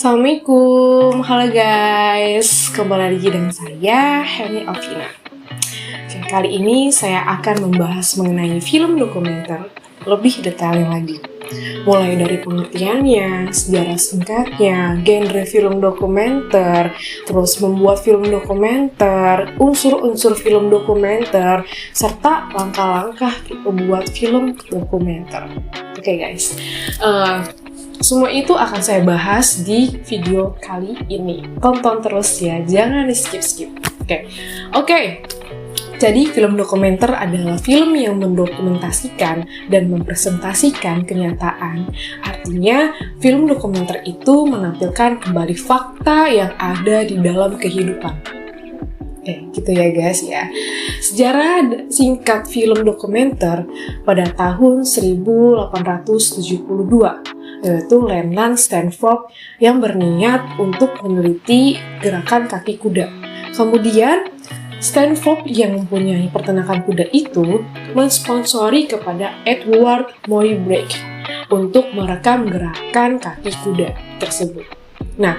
Assalamualaikum, halo guys, kembali lagi dengan saya, Henny Alvina. Kali ini saya akan membahas mengenai film dokumenter lebih detail lagi. Mulai dari pengertiannya, sejarah singkatnya, genre film dokumenter, terus membuat film dokumenter, unsur-unsur film dokumenter, serta langkah-langkah membuat film dokumenter. Oke guys, semua itu akan saya bahas di video kali ini. Tonton terus ya, jangan di skip-skip. Oke. Jadi film dokumenter adalah film yang mendokumentasikan dan mempresentasikan kenyataan. Artinya, film dokumenter itu menampilkan kembali fakta yang ada di dalam kehidupan. Gitu ya guys ya. Sejarah singkat film dokumenter pada tahun 1872, yaitu Leland Stanford yang berniat untuk meneliti gerakan kaki kuda. Kemudian, Stanford yang mempunyai peternakan kuda itu mensponsori kepada Edward Muybridge untuk merekam gerakan kaki kuda tersebut. Nah,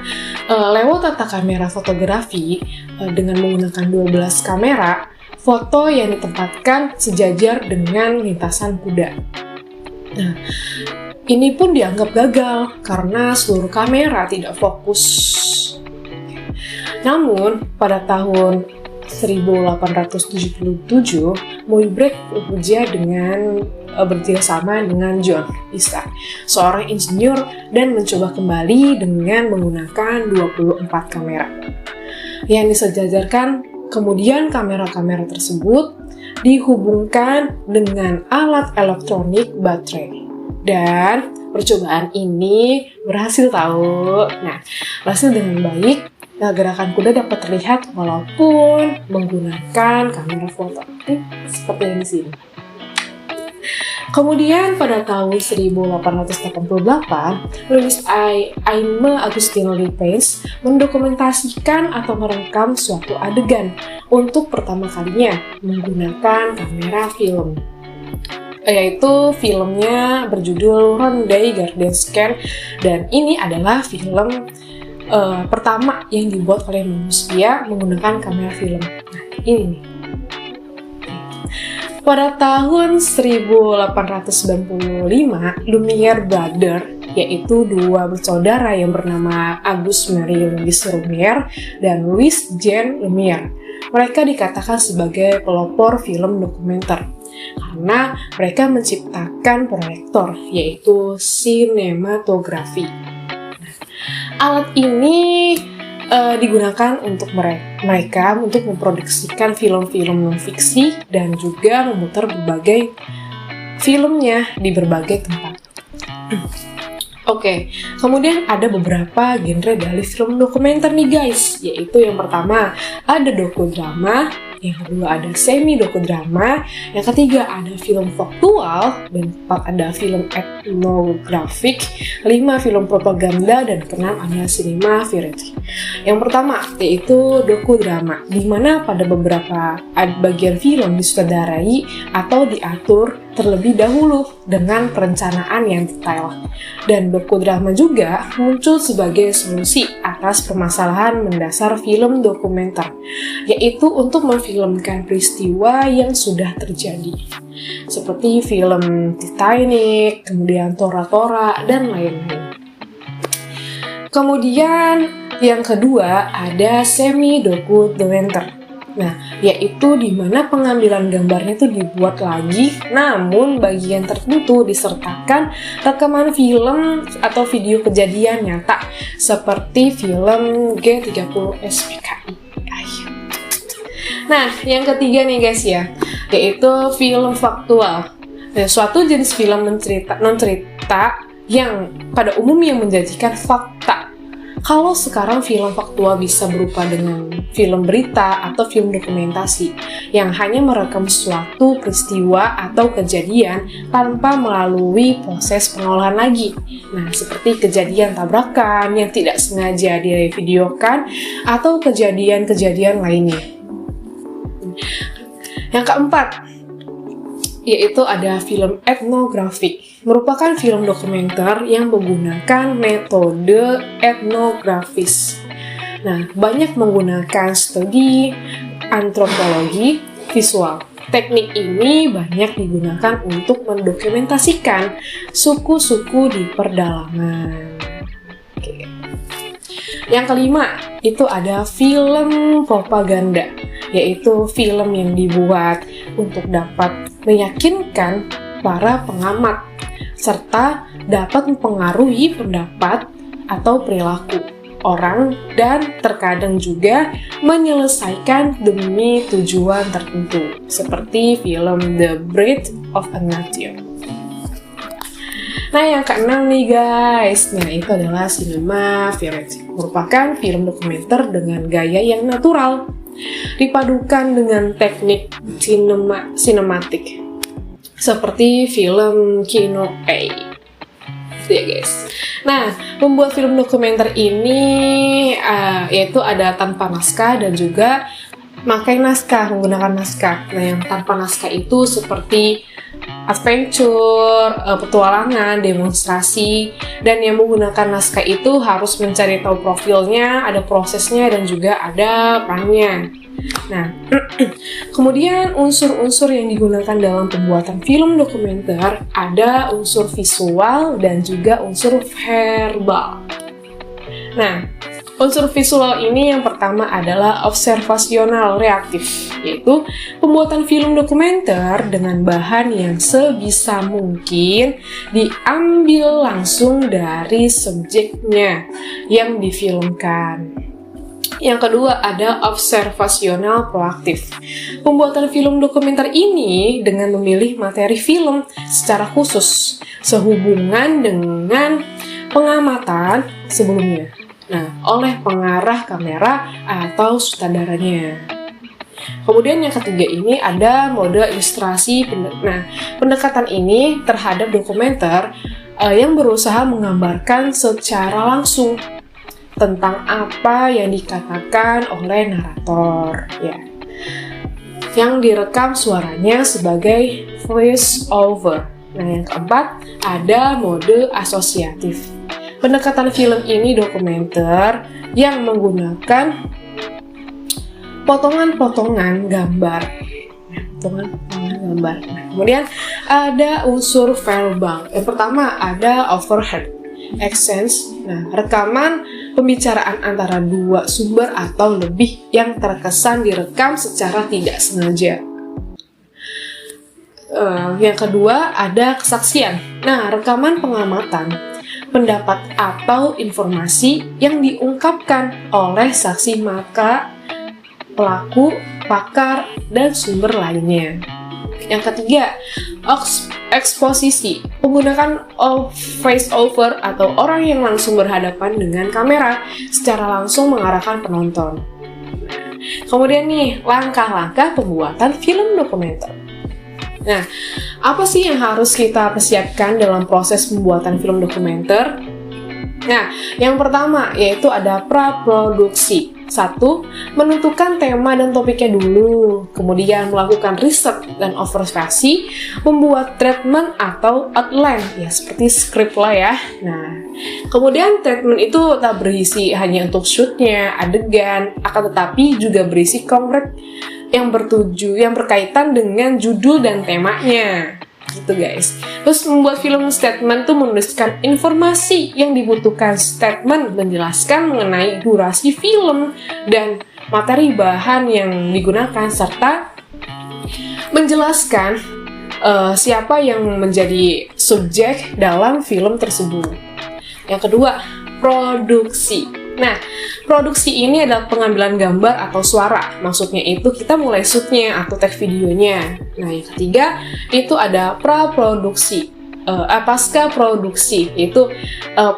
lewat tata kamera fotografi dengan menggunakan 12 kamera, foto yang ditempatkan sejajar dengan lintasan kuda. Nah, ini pun dianggap gagal karena seluruh kamera tidak fokus. Namun, pada tahun 1877, Muybridge bekerja bekerjasama dengan John Isaac, seorang insinyur, dan mencoba kembali dengan menggunakan 24 kamera. Yang disejajarkan, kemudian kamera-kamera tersebut dihubungkan dengan alat elektronik baterai. Dan percobaan ini berhasil tahu. Nah, berhasil dengan baik. Gerakan kuda dapat terlihat walaupun menggunakan kamera foto. Seperti yang di sini. Kemudian pada tahun 1888, Louis Aime Agustin Lepage mendokumentasikan atau merekam suatu adegan untuk pertama kalinya menggunakan kamera film. Yaitu filmnya berjudul Rondé Garden Scan, dan ini adalah film pertama yang dibuat oleh manusia menggunakan kamera film. Nah, ini nih. Pada tahun 1895, Lumiere Brothers, yaitu dua bersaudara yang bernama Auguste Marie Louis Lumière dan Louis Jean Lumière, mereka dikatakan sebagai pelopor film dokumenter karena mereka menciptakan proyektor, yaitu sinematografi. Alat ini digunakan untuk mereka untuk memproduksikan film-film non-fiksi dan juga memutar berbagai filmnya di berbagai tempat. Kemudian ada beberapa genre dari film dokumenter nih guys, yaitu yang pertama ada dokudrama, yang kedua ada semi dokudrama, yang ketiga ada film faktual, dan keempat ada film etnografik, 5 film propaganda, dan keenam ada cinema verite. Yang pertama yaitu dokudrama, di mana pada beberapa bagian film disutradarai atau diatur terlebih dahulu dengan perencanaan yang detail. Dan dokudrama juga muncul sebagai solusi atas permasalahan mendasar film dokumenter, yaitu untuk memfilmkan peristiwa yang sudah terjadi. Seperti film Titanic, kemudian Tora-Tora, dan lain-lain. Kemudian yang kedua ada semi dokumenter. Nah, yaitu di mana pengambilan gambarnya itu dibuat lagi, namun bagian tertentu disertakan rekaman film atau video kejadian nyata, seperti film G30 SPKI. Nah, yang ketiga nih guys ya, yaitu film faktual. Nah, suatu jenis film non-cerita yang pada umumnya menjanjikan fakta. Kalau sekarang film faktual bisa berupa dengan film berita atau film dokumentasi yang hanya merekam suatu peristiwa atau kejadian tanpa melalui proses pengolahan lagi. Nah, seperti kejadian tabrakan yang tidak sengaja divideokan atau kejadian-kejadian lainnya. Yang keempat, yaitu ada film etnografi. Merupakan film dokumenter yang menggunakan metode etnografis. Nah, banyak menggunakan studi antropologi visual. Teknik ini banyak digunakan untuk mendokumentasikan suku-suku di pedalaman. Oke. Yang kelima, itu ada film propaganda, yaitu film yang dibuat untuk dapat meyakinkan para pengamat, serta dapat mempengaruhi pendapat atau perilaku orang dan terkadang juga menyelesaikan demi tujuan tertentu, seperti film The Breath of a Nation. Nah, yang keenam nih guys, nah itu adalah cinema verite, merupakan film dokumenter dengan gaya yang natural, dipadukan dengan teknik sinematik, seperti film Kino A. Ya guys. Nah, membuat film dokumenter ini yaitu ada tanpa naskah dan juga menggunakan naskah. Nah, yang tanpa naskah itu seperti adventure, petualangan, demonstrasi, dan yang menggunakan naskah itu harus mencari tahu profilnya, ada prosesnya, dan juga ada perannya. Nah, kemudian unsur-unsur yang digunakan dalam pembuatan film dokumenter ada unsur visual dan juga unsur verbal. Nah, unsur visual ini yang pertama adalah observasional reaktif, yaitu pembuatan film dokumenter dengan bahan yang sebisa mungkin diambil langsung dari subjeknya yang difilmkan. Yang kedua ada observasional proaktif. Pembuatan film dokumenter ini dengan memilih materi film secara khusus sehubungan dengan pengamatan sebelumnya. Nah, oleh pengarah kamera atau sutradaranya. Kemudian yang ketiga ini ada mode ilustrasi. Nah, pendekatan ini terhadap dokumenter yang berusaha menggambarkan secara langsung tentang apa yang dikatakan oleh narator, ya. Yang direkam suaranya sebagai voice over. Nah, yang keempat ada mode asosiatif. Pendekatan film ini dokumenter yang menggunakan potongan-potongan gambar. Nah, kemudian ada unsur verbal. Yang pertama ada overhead accents. Nah, rekaman pembicaraan antara dua sumber atau lebih yang terkesan direkam secara tidak sengaja. Yang kedua ada kesaksian. Nah, rekaman pengamatan, pendapat atau informasi yang diungkapkan oleh saksi mata, pelaku, pakar, dan sumber lainnya. Yang ketiga, eksposisi, menggunakan face over atau orang yang langsung berhadapan dengan kamera secara langsung mengarahkan penonton. Kemudian nih, langkah-langkah pembuatan film dokumenter. Nah, apa sih yang harus kita persiapkan dalam proses pembuatan film dokumenter? Nah, yang pertama yaitu ada praproduksi. 1. Menentukan tema dan topiknya dulu, kemudian melakukan riset dan observasi, membuat treatment atau outline, ya seperti skrip lah ya. Nah, kemudian treatment itu tak berisi hanya untuk shootnya, adegan, akan tetapi juga berisi konkret yang berkaitan dengan judul dan temanya. Gitu guys. Terus membuat film statement tuh menuliskan informasi yang dibutuhkan. Statement menjelaskan mengenai durasi film dan materi bahan yang digunakan serta menjelaskan siapa yang menjadi subjek dalam film tersebut. Yang kedua, produksi. Nah, produksi ini adalah pengambilan gambar atau suara. Maksudnya itu kita mulai shootnya atau take videonya. Nah, yang ketiga itu ada praproduksi, pasca produksi, yaitu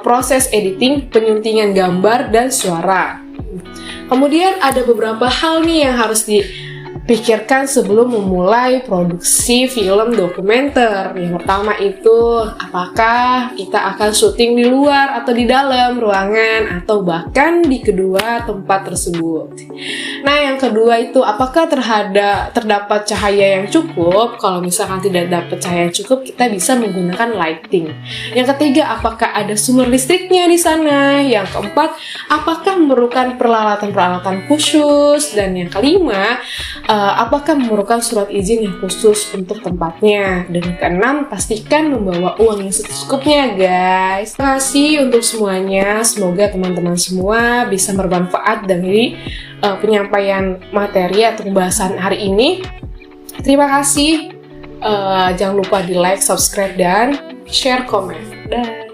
proses editing, penyuntingan gambar dan suara. Kemudian ada beberapa hal nih yang harus pikirkan sebelum memulai produksi film dokumenter. Yang pertama itu, apakah kita akan syuting di luar atau di dalam ruangan atau bahkan di kedua tempat tersebut. Nah, yang kedua itu, apakah terdapat cahaya yang cukup? Kalau misalkan tidak dapat cahaya yang cukup, kita bisa menggunakan lighting. Yang ketiga, apakah ada sumber listriknya di sana? Yang keempat, apakah memerlukan peralatan-peralatan khusus? Dan yang kelima, apakah memerlukan surat izin yang khusus untuk tempatnya? Dan yang keenam, pastikan membawa uang yang secukupnya, guys. Terima kasih untuk semuanya. Semoga teman-teman semua bisa bermanfaat dari penyampaian materi atau pembahasan hari ini. Terima kasih. Jangan lupa di like, subscribe, dan share komen. Dah.